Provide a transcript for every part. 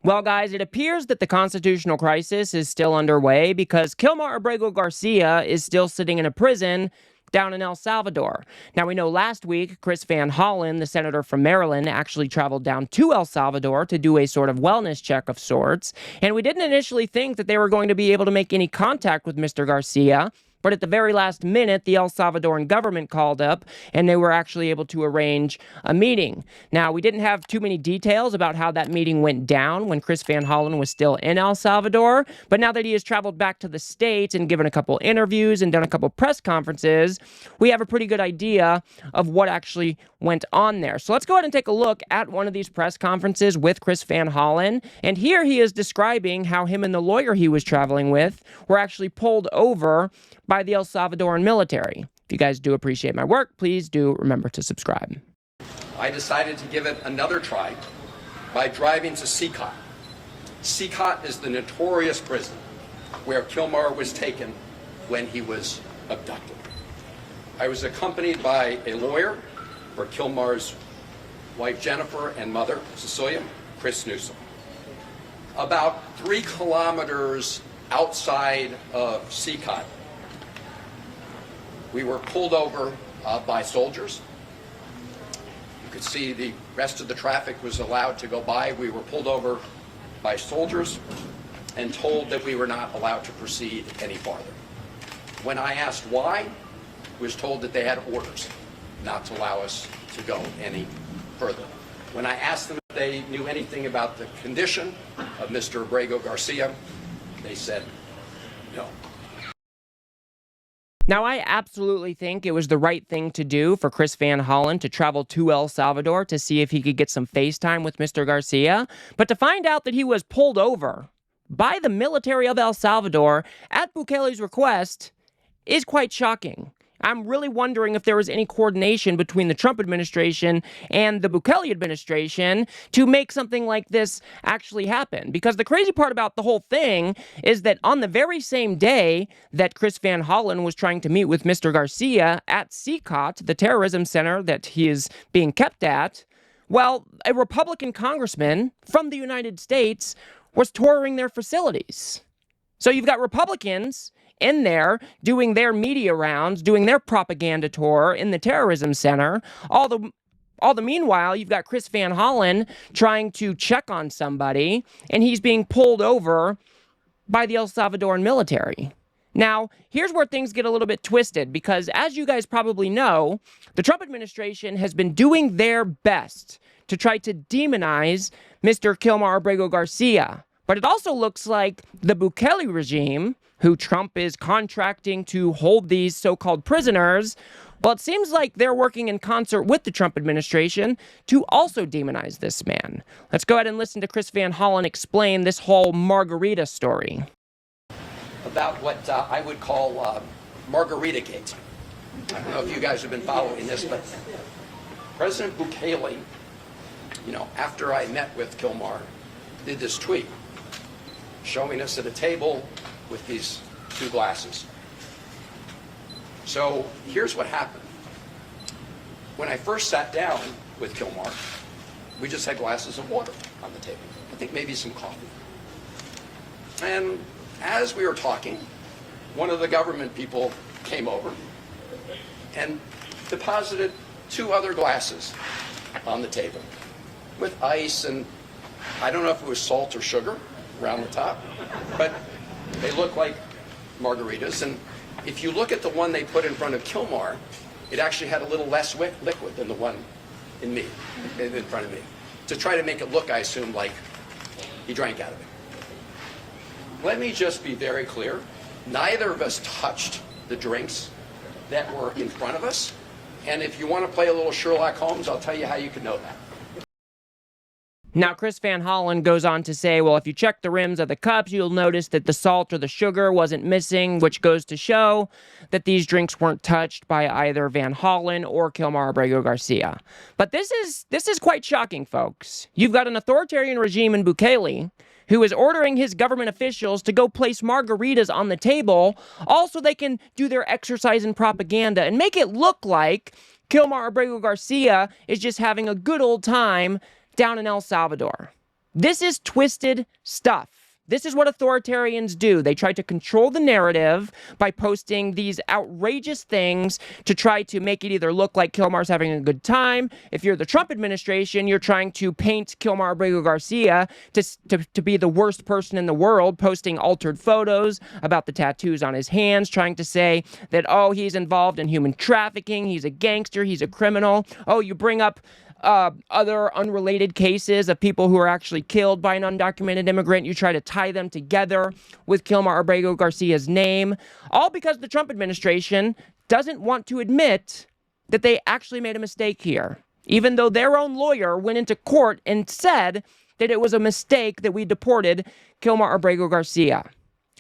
Well, guys, it appears that the constitutional crisis is still underway because Kilmar Abrego Garcia is still sitting in a prison down in El Salvador. Now, we know last week, Chris Van Hollen, the senator from Maryland, actually traveled down to El Salvador to do a sort of wellness check of sorts. And we didn't initially think that they were going to be able to make any contact with Mr. Garcia. But at the very last minute, the El Salvadoran government called up and they were actually able to arrange a meeting. Now, we didn't have too many details about how that meeting went down when Chris Van Hollen was still in El Salvador. But now that he has traveled back to the States and given a couple interviews and done a couple press conferences, we have a pretty good idea of what actually went on there. So let's go ahead and take a look at one of these press conferences with Chris Van Hollen. And here he is describing how him and the lawyer he was traveling with were actually pulled over by the El Salvadoran military. If you guys do appreciate my work, please do remember to subscribe. I decided to give it another try by driving to Secot. Secot is the notorious prison where Kilmar was taken when he was abducted. I was accompanied by a lawyer for Kilmar's wife Jennifer and mother Cecilia, Chris Newsom. About 3 kilometers outside of Secot, we were pulled over by soldiers. You could see the rest of the traffic was allowed to go by. We were pulled over by soldiers and told that we were not allowed to proceed any farther. When I asked why, I was told that they had orders not to allow us to go any further. When I asked them if they knew anything about the condition of Mr. Abrego Garcia, they said no. Now, I absolutely think it was the right thing to do for Chris Van Hollen to travel to El Salvador to see if he could get some FaceTime with Mr. Garcia, but to find out that he was pulled over by the military of El Salvador at Bukele's request is quite shocking. I'm really wondering if there was any coordination between the Trump administration and the Bukele administration to make something like this actually happen. Because the crazy part about the whole thing is that on the very same day that Chris Van Hollen was trying to meet with Mr. Garcia at Secot, the terrorism center that he is being kept at, well, a Republican congressman from the United States was touring their facilities. So you've got Republicans in there doing their media rounds, doing their propaganda tour in the terrorism center. All the meanwhile, you've got Chris Van Hollen trying to check on somebody, and he's being pulled over by the El Salvadoran military. Now, here's where things get a little bit twisted, because as you guys probably know, the Trump administration has been doing their best to try to demonize Mr. Kilmar Abrego Garcia. But it also looks like the Bukele regime, who Trump is contracting to hold these so-called prisoners, well, it seems like they're working in concert with the Trump administration to also demonize this man. Let's go ahead and listen to Chris Van Hollen explain this whole Margarita story. About what I would call Margarita-gate. I don't know if you guys have been following this, but President Bukele, after I met with Kilmar, did this tweet showing us at a table with these 2 glasses. So here's what happened. When I first sat down with Kilmar, we just had glasses of water on the table. I think maybe some coffee. And as we were talking, one of the government people came over and deposited 2 other glasses on the table with ice, and I don't know if it was salt or sugar around the top, but they look like margaritas. And if you look at the one they put in front of Kilmar, it actually had a little less liquid than the one in front of me, to try to make it look, I assume, like he drank out of it. Let me just be very clear. Neither of us touched the drinks that were in front of us. And if you want to play a little Sherlock Holmes, I'll tell you how you can know that. Now, Chris Van Hollen goes on to say, well, if you check the rims of the cups, you'll notice that the salt or the sugar wasn't missing, which goes to show that these drinks weren't touched by either Van Hollen or Kilmar Abrego Garcia. But this is quite shocking, folks. You've got an authoritarian regime in Bukele who is ordering his government officials to go place margaritas on the table, all so they can do their exercise in propaganda and make it look like Kilmar Abrego Garcia is just having a good old time down in El Salvador. This is twisted stuff. This is what authoritarians do. They try to control the narrative by posting these outrageous things to try to make it either look like Kilmar's having a good time. If you're the Trump administration, you're trying to paint Kilmar Abrego Garcia to be the worst person in the world, posting altered photos about the tattoos on his hands, trying to say that, oh, he's involved in human trafficking, he's a gangster, he's a criminal. Oh, you bring up other unrelated cases of people who are actually killed by an undocumented immigrant. You try to tie them together with Kilmar Abrego Garcia's name, all because the Trump administration doesn't want to admit that they actually made a mistake here, even though their own lawyer went into court and said that it was a mistake that we deported Kilmar Abrego Garcia.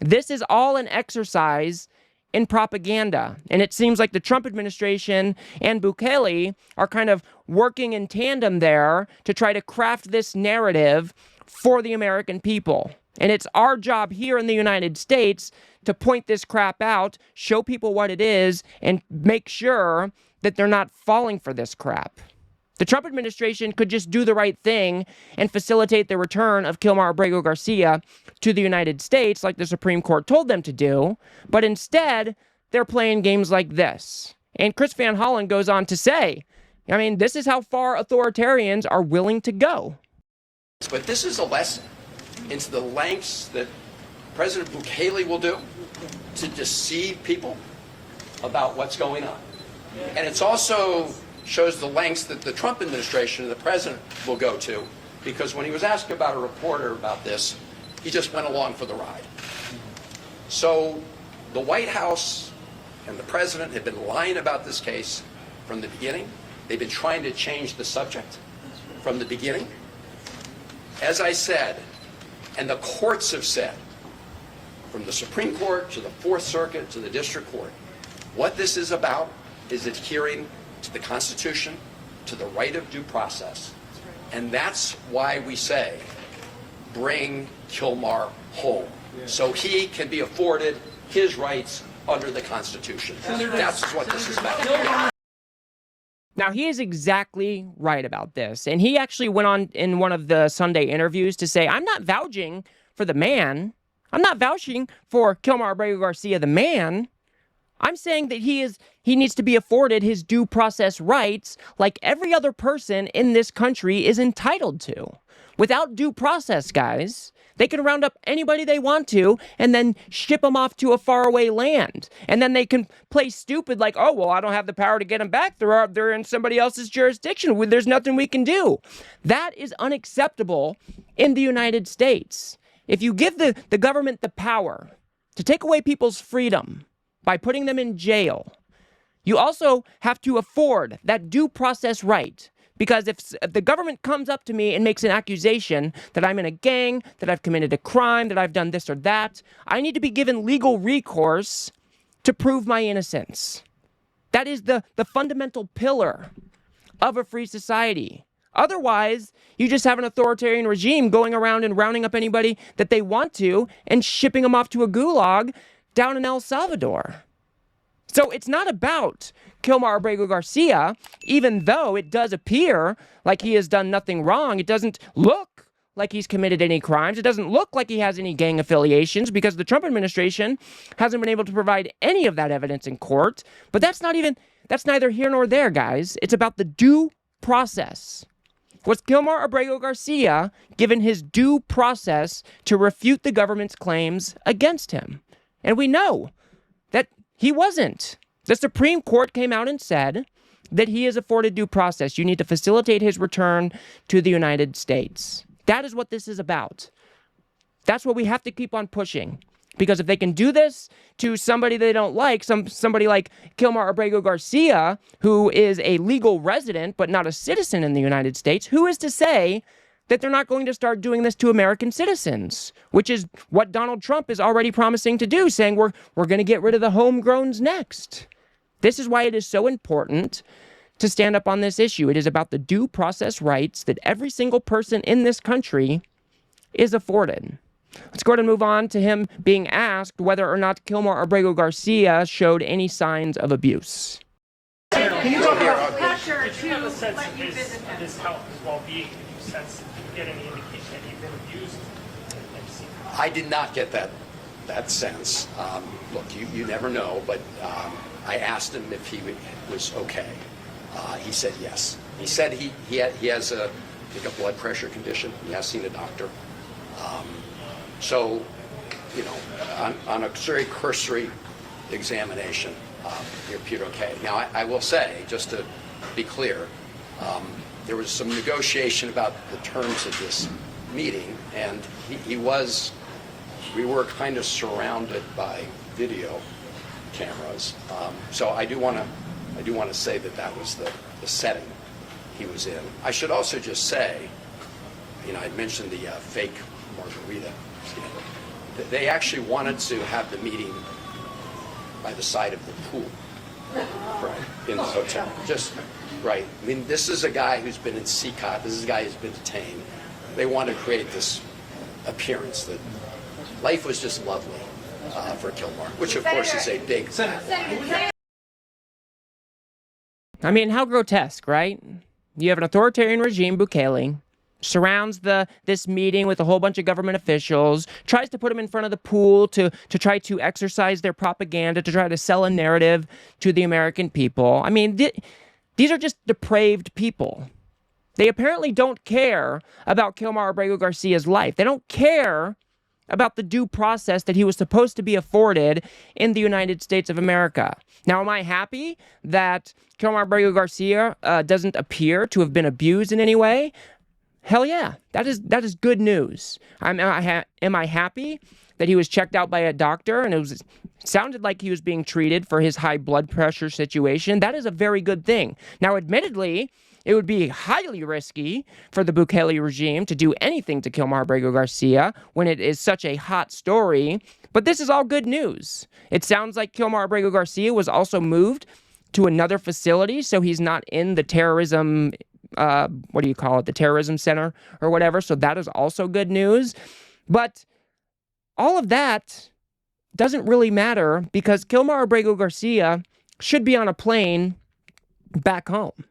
This is all an exercise in propaganda. And it seems like the Trump administration and Bukele are kind of working in tandem there to try to craft this narrative for the American people. And it's our job here in the United States to point this crap out, show people what it is, and make sure that they're not falling for this crap. The Trump administration could just do the right thing and facilitate the return of Kilmar Abrego Garcia to the United States like the Supreme Court told them to do, but instead, they're playing games like this. And Chris Van Hollen goes on to say, I mean, this is how far authoritarians are willing to go. But this is a lesson into the lengths that President Bukele will do to deceive people about what's going on. And it's also shows the lengths that the Trump administration and the president will go to, because when he was asked about a reporter about this, he just went along for the ride. So the White House and the president have been lying about this case from the beginning. They've been trying to change the subject from the beginning. As I said, and the courts have said, from the Supreme Court to the Fourth Circuit to the District Court, what this is about is adhering to the Constitution, to the right of due process. And that's why we say, bring Kilmar home, so he can be afforded his rights under the Constitution. That's what this is about. Now, he is exactly right about this. And he actually went on in one of the Sunday interviews to say, I'm not vouching for the man. I'm not vouching for Kilmar Abrego Garcia, the man. I'm saying that he needs to be afforded his due process rights like every other person in this country is entitled to. Without due process, guys, they can round up anybody they want to and then ship them off to a faraway land. And then they can play stupid like, oh, well, I don't have the power to get them back. They're in somebody else's jurisdiction. There's nothing we can do. That is unacceptable in the United States. If you give the government the power to take away people's freedom by putting them in jail, you also have to afford that due process right. Because if the government comes up to me and makes an accusation that I'm in a gang, that I've committed a crime, that I've done this or that, I need to be given legal recourse to prove my innocence. That is the fundamental pillar of a free society. Otherwise, you just have an authoritarian regime going around and rounding up anybody that they want to and shipping them off to a gulag down in El Salvador. So it's not about Kilmar Abrego Garcia, even though it does appear like he has done nothing wrong. It doesn't look like he's committed any crimes. It doesn't look like he has any gang affiliations because the Trump administration hasn't been able to provide any of that evidence in court. But that's neither here nor there, guys. It's about the due process. Was Kilmar Abrego Garcia given his due process to refute the government's claims against him? And we know that he wasn't. The Supreme Court came out and said that he is afforded due process. You need to facilitate his return to the United States. That is what this is about. That's what we have to keep on pushing. Because if they can do this to somebody they don't like, somebody like Kilmar Abrego Garcia, who is a legal resident but not a citizen in the United States, who is to say that they're not going to start doing this to American citizens, which is what Donald Trump is already promising to do, saying we're going to get rid of the homegrowns next. This is why it is so important to stand up on this issue. It is about the due process rights that every single person in this country is afforded. Let's go ahead and move on to him being asked whether or not Kilmar Abrego Garcia showed any signs of abuse. Can you talk about pressure to let you visit him? This health, his well-being, if you sense, get any indication that you've been I did not get that sense. Look, you never know, but I asked him if he was okay. He said yes. He said he has I think a blood pressure condition. He has seen a doctor. So, you know, on a very cursory examination, he appeared okay. Now, I will say, just to be clear, there was some negotiation about the terms of this meeting, and we were kind of surrounded by video cameras. So I do want to say that was the setting he was in. I should also just say, you know, I mentioned the fake margarita. They actually wanted to have the meeting by the side of the pool, right, in the hotel. Just right. I mean, this is a guy who's been in CCOT. This is a guy who's been detained. They want to create this appearance that life was just lovely for Kilmar, which of course is a big fact. I mean, how grotesque, right? You have an authoritarian regime, Bukele, surrounds this meeting with a whole bunch of government officials, tries to put them in front of the pool to try to exercise their propaganda, to try to sell a narrative to the American people. I mean, these are just depraved people. They apparently don't care about Kilmar Abrego Garcia's life. They don't care about the due process that he was supposed to be afforded in the United States of America. Now, am I happy that Kilmar Abrego Garcia doesn't appear to have been abused in any way? Hell yeah, that is good news. Am I happy that he was checked out by a doctor and it sounded like he was being treated for his high blood pressure situation? That is a very good thing. Now, admittedly, it would be highly risky for the Bukele regime to do anything to Kilmar Abrego Garcia when it is such a hot story, but this is all good news. It sounds like Kilmar Abrego Garcia was also moved to another facility, so he's not in the terrorism the terrorism center or whatever. So that is also good news. But all of that doesn't really matter because Kilmar Abrego Garcia should be on a plane back home.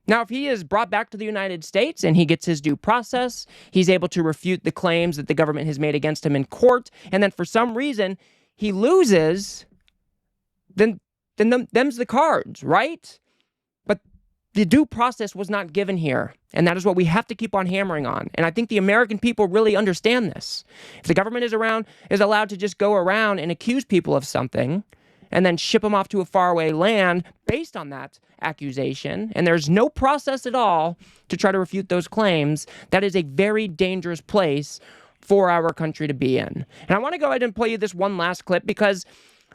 Now, if he is brought back to the United States and he gets his due process, he's able to refute the claims that the government has made against him in court, and then for some reason he loses, then them's the cards, right? But the due process was not given here, and that is what we have to keep on hammering on. And I think the American people really understand this. If the government is allowed to just go around and accuse people of something and then ship them off to a faraway land based on that accusation, and there's no process at all to try to refute those claims, that is a very dangerous place for our country to be in. And I want to go ahead and play you this one last clip because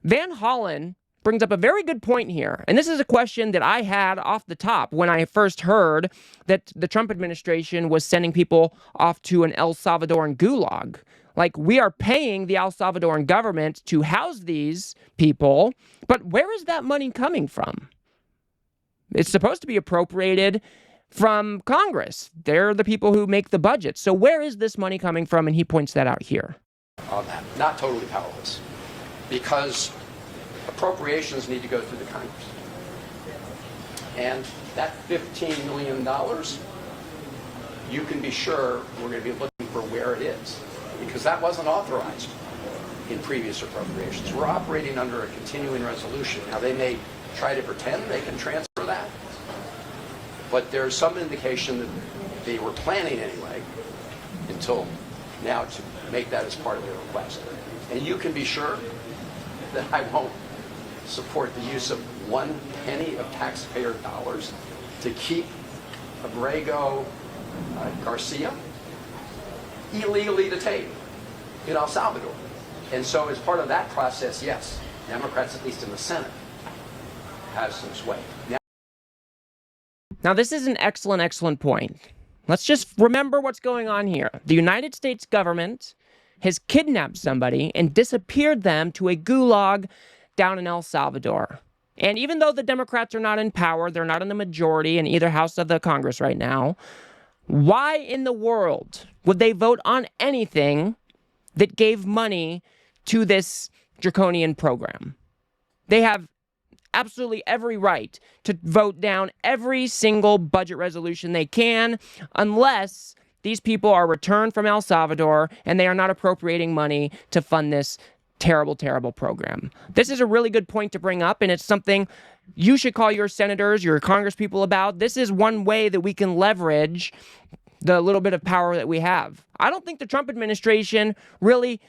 Van Hollen brings up a very good point here. And this is a question that I had off the top when I first heard that the Trump administration was sending people off to an El Salvadoran gulag. Like, we are paying the El Salvadoran government to house these people, but where is that money coming from? It's supposed to be appropriated from Congress. They're the people who make the budget. So where is this money coming from? And he points that out here. On that, not totally powerless, because appropriations need to go through the Congress. And that $15 million, you can be sure we're going to be looking for where it is, because that wasn't authorized in previous appropriations. We're operating under a continuing resolution. Now, they may try to pretend they can transfer that, but there's some indication that they were planning anyway, until now, to make that as part of their request. And you can be sure that I won't support the use of one penny of taxpayer dollars to keep Abrego Garcia illegally detained in El Salvador. And so as part of that process, yes, Democrats, at least in the Senate, have some sway. Now, this is an excellent point. Let's just remember what's going on here. The United States government has kidnapped somebody and disappeared them to a gulag down in El Salvador. And even though the Democrats are not in power, they're not in the majority in either house of the Congress right now, why in the world would they vote on anything that gave money to this draconian program? They have absolutely every right to vote down every single budget resolution they can, unless these people are returned from El Salvador, and they are not appropriating money to fund this terrible, terrible program. This is a really good point to bring up, and it's something you should call your senators, your congresspeople about. This is one way that we can leverage the little bit of power that we have. I don't think the Trump administration really,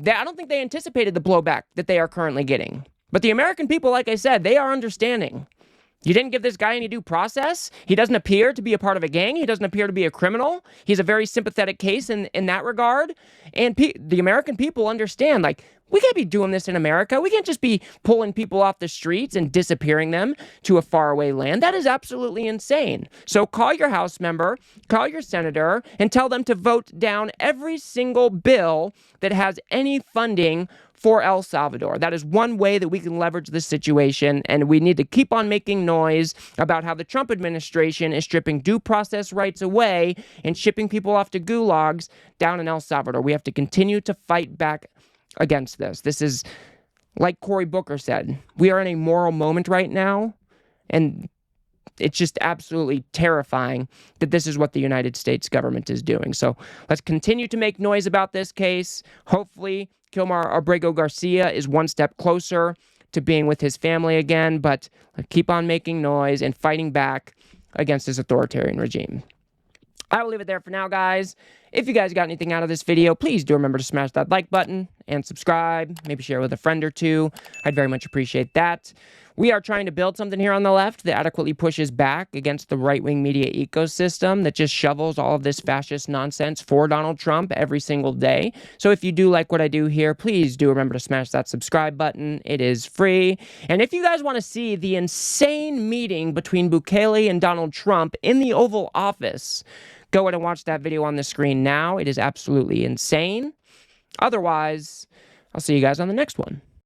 I don't think they anticipated the blowback that they are currently getting. But the American people, like I said, they are understanding. You didn't give this guy any due process. He doesn't appear to be a part of a gang. He doesn't appear to be a criminal. He's a very sympathetic case in that regard. And the American people understand, like, we can't be doing this in America. We can't just be pulling people off the streets and disappearing them to a faraway land. That is absolutely insane. So call your House member, call your senator, and tell them to vote down every single bill that has any funding for El Salvador. That is one way that we can leverage this situation, and we need to keep on making noise about how the Trump administration is stripping due process rights away and shipping people off to gulags down in El Salvador. We have to continue to fight back against this. This is, like Cory Booker said, we are in a moral moment right now, and it's just absolutely terrifying that this is what the United States government is doing. So let's continue to make noise about this case. Hopefully, Kilmar Abrego Garcia is one step closer to being with his family again, but keep on making noise and fighting back against this authoritarian regime. I will leave it there for now, guys. If you guys got anything out of this video, please do remember to smash that like button and subscribe. Maybe share with a friend or two. I'd very much appreciate that. We are trying to build something here on the left that adequately pushes back against the right-wing media ecosystem that just shovels all of this fascist nonsense for Donald Trump every single day. So if you do like what I do here, please do remember to smash that subscribe button. It is free. And if you guys want to see the insane meeting between Bukele and Donald Trump in the Oval Office, go ahead and watch that video on the screen now. It is absolutely insane. Otherwise, I'll see you guys on the next one.